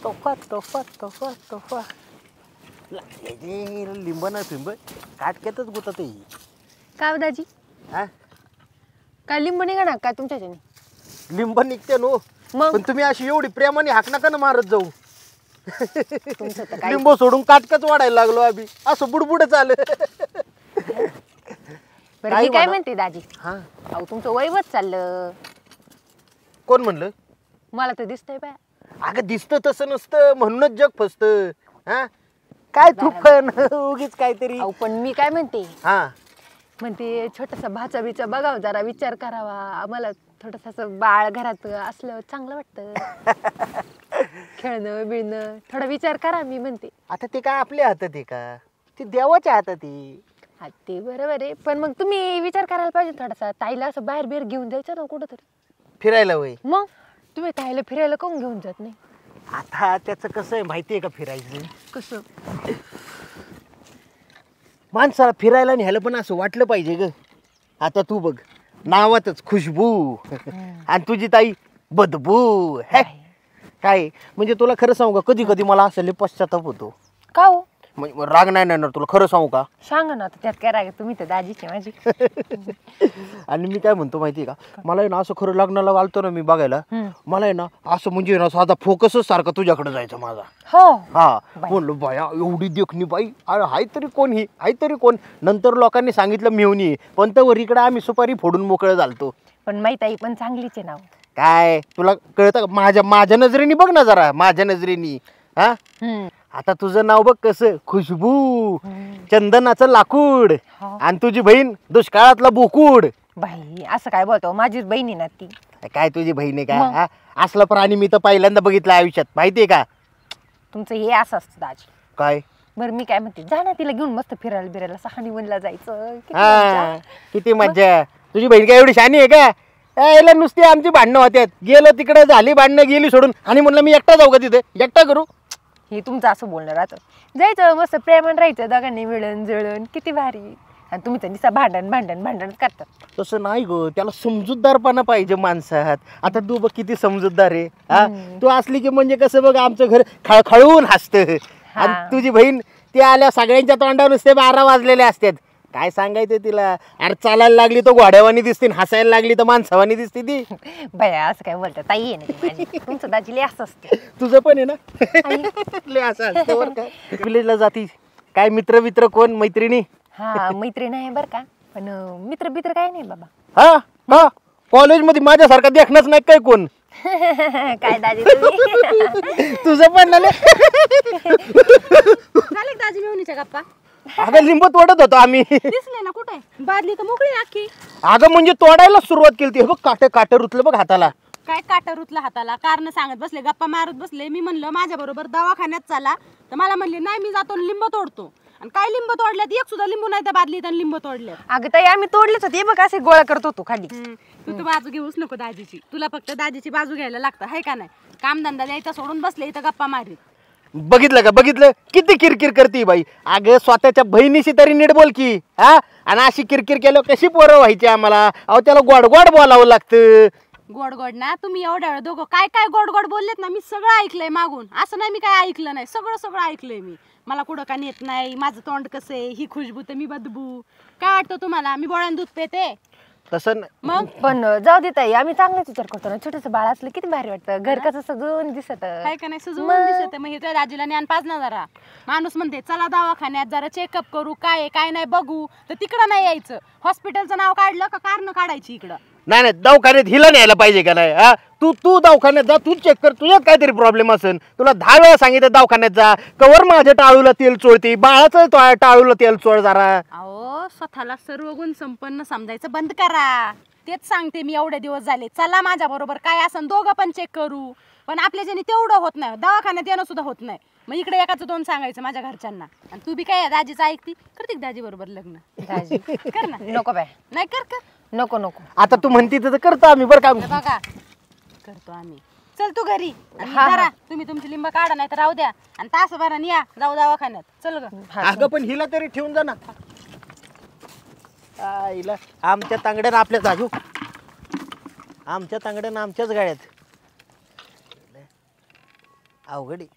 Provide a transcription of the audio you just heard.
तोफा तोफा तोफा तोफा लिंब ना फिंब काटक्यातच गुतत काय दाजी हा काय लिंब निघा काय तुमच्याच्याने लिंब निघते नो मग पण तुम्ही अशी एवढी प्रेमाने हाक नका ना मारत जाऊ तुमचं तर काय लिंब सोडून काटकच वाढायला लागलो आम्ही असं बुडबुड चाल बरं मी काय म्हणते दाजी हा अहो तुमचं वयवच चाललं कोण म्हणलं मला तर दिसतंय बाय अगं दिसतं तसं नसतं म्हणूनच जग फसतं हा काय तू पण उगीच काहीतरी अहो पण मी काय म्हणते हा म्हणते छोटासा भाचा बिचा बघावं जरा विचार करावा आम्हाला थोडस असं बाळ घरात असलं चांगलं वाटतं खेळणं बिळणं थोडा विचार करा मी म्हणते आता ते काय आपल्या हातात आहे का ते देवाच्या हातात आहे हा ते बरोबर आहे पण मग तुम्ही विचार करायला पाहिजे थोडासा ताईला असं बाहेर बिहेर घेऊन जायचं ना कुठं तरी फिरायला वय मग तुम्ही ताईला फिरायला कोण घेऊन जात नाही आता त्याचं कसं आहे माहिती आहे का फिरायचं कसं माणसाला फिरायला न्यायला पण असं वाटलं पाहिजे ग आता तू बघ नावातच खुशबू आणि तुझी ताई बदबू है काय म्हणजे तुला खरं सांगू का कधी कधी मला असं लय पश्चाताप होतो का हो म्हणजे राग नाही येणार तुला खरं सांगू का सांगा ना आता त्यात काय राग तुम्ही तर दाजीची माझी आणि मी काय म्हणतो माहिती आहे का मला आहे ना असं खरं लग्नाला आलतो ना मी बघायला मला आहे ना असं म्हणजे ना साधा फोकसच सारखा तुझ्याकडे जायचं माझा हो हा म्हणलो बाया एवढी देखणी बाई अरे हाय तरी कोण ही हाय तरी कोण नंतर लोकांनी सांगितलं मेवणी पण तर इकडे आम्ही सुपारी फोडून मोकळं झालतो पण माहित आई पण चांगलीच आहे नाव काय तुला कळतं का माझ्या नजरेने बघ ना जरा माझ्या नजरेने हा आता तुझं नाव बघ कसं खुशबू चंदनाचं लाकूड आणि तुझी बहीण दुष्काळातला बोकुड बाई असं काय बोलतो माझीच बहिणी ना ती काय तुझी बहीण आहे का हा? असलं प्राणी मी तर पहिल्यांदा बघितलं आयुष्यात माहितीये का तुमचं हे असं असतं दाजी काय बरं मी काय म्हणते जा ना तिला घेऊन मस्त फिरायला बिरायला हनीमूनला जायचं किती हा मज्जा. किती मज्जा तुझी बहीण काय एवढी शानी आहे का याला नुसती आमची भांडणं होत्यात गेलो तिकडे झाली भांडणं गेली सोडून आणि म्हणलं मी एकटा जाऊ का तिथे एकटा करू हे तुमचं असं बोलणं राहतं जायचं मस्त प्रेमान राहायचं दोघांनी मिळून जुळून किती भारी आणि तुम्ही तर निसा भांडण करतात तसं नाही गो त्याला समजूतदारपणा पाहिजे माणसात आता तू बघ किती समजूतदार आहे हा तू असली की म्हणजे कसं बघ आमचं घर खळखळून हसतं आणि तुझी बहीण ती आल्या सगळ्यांच्या तोंडावर नुसते 12 वाजलेले असतात काय सांगायचं तिला अरे चालायला लागली तर घोड्यावानी दिसते हसायला लागली तर माणसावानी दिसते ती भया असं काय बोलतात ताई आहे ना ती माझी तुमचं दाजीले असं असते तुझं पण आहे ना लय असं असतं बरं का विलेजला जाती काय मित्र कोण मैत्रिणी हा मैत्रीण आहे बरं का पण मित्र काय नाही बाबा हा हा कॉलेजमध्ये माझ्यासारखा देखणंच नाही काय कोण काय दाजी तुम्ही तुझं पण ना झाले दाजी मेवणीच्या गप्पा अगं लिंब तोडत होतो आम्ही दिसले ना कुठे बादली तर मोकळी आखी अगं म्हणजे तोडायला सुरुवात केली बघ काट रुतलं बघ हाताला काय काटा रुतला हाताला कारण सांगत बसले गप्पा मारत बसले मी म्हणलं माझ्या बरोबर दवाखान्यात चला तर मला म्हणले नाही मी जातो लिंब तोडतो आणि काय लिंब तोडल्यात एक सुद्धा लिंबू नाही त्या बादलीत आणि लिंब तोडले अगं ताई आम्ही तोडलेच होते बघ असे गोळा करत होतो खाली तू तर बाजू घेऊच नको दाजीची तुला फक्त दाजीची बाजू घ्यायला लागतं है का नाही कामधंदा द्यायचा सोडून बसले इथं गप्पा मारीत बघितलं किती किरकिर करते बाई अगं स्वतःच्या बहिणीशी तरी नीट बोल की हा आणि अशी किरकिर केल्यावर कशी पोरं व्हायची आम्हाला अहो त्याला गोड बोलावं लागतं गोड ना तुम्ही एवढ्या वेळ दोघं काय गोड बोललेत ना मी सगळं ऐकलंय मागून असं नाही मी काय ऐकलं नाही सगळं ऐकलंय मी मला कुठं का नेत नाही माझं तोंड कसं आहे ही खुशबू तर मी बदबू काय वाटतं तुम्हाला मी बोळ्यान दूध पेते तसं मग पण जाऊ दे ताई आम्ही चांगलाच विचार करतो ना छोटंसं बाळ असलं किती भारी वाटतं घर कसं सजवून दिसत काय का नाही सजवून दिसत मग हे तुझ्या दाजीला ज्ञान पाच ना जरा माणूस म्हणते चला दवाखान्यात जरा चेकअप करू काय काय नाही बघू तर तिकडं नाही यायचं हॉस्पिटलचं नाव काढलं का कारण काढायची इकडं नाही दवाखान्यात हिला न्यायला पाहिजे का नाही हा तू दवाखान्यात जा तू चेक कर तुझ्यात काहीतरी प्रॉब्लेम असेल तुला 10 वेळा सांगितलं दवाखान्यात जा कवर माझ्या टाळूला तेल चोळते बाळाचं टाळूला तेल चोळ जरा अहो स्वतःला सर्व गुण संपन्न समजायचं बंद करा तेच सांगते मी एवढे दिवस झाले चला माझ्या बरोबर काय असं दोघं पण चेक करू पण आपल्या ज्याने तेवढं होत नाही दवाखान्यात येणं सुद्धा होत नाही मग इकडे एकाचं 2 सांगायचं माझ्या घरच्यांना आणि तू बी काय दाजीचं ऐकती करते दाजी बरोबर लग्न दाजी कर ना नको बाय नाही कर नको आता तू म्हणती तर करतो आम्ही बरं का बघा करतो आम्ही चल तू घरी जरा तुम्ही तुमची लिंब काढा नाही तर राहू द्या आणि तासभराने या जाऊ दवाखान्यात चल ग अगं पण हिला तरी ठेवून जा ना हिला आमच्या तांगड्यानं आपल्या जागू आमच्या तांगड्यानं आमच्याच गाड्यात अवघड आहे.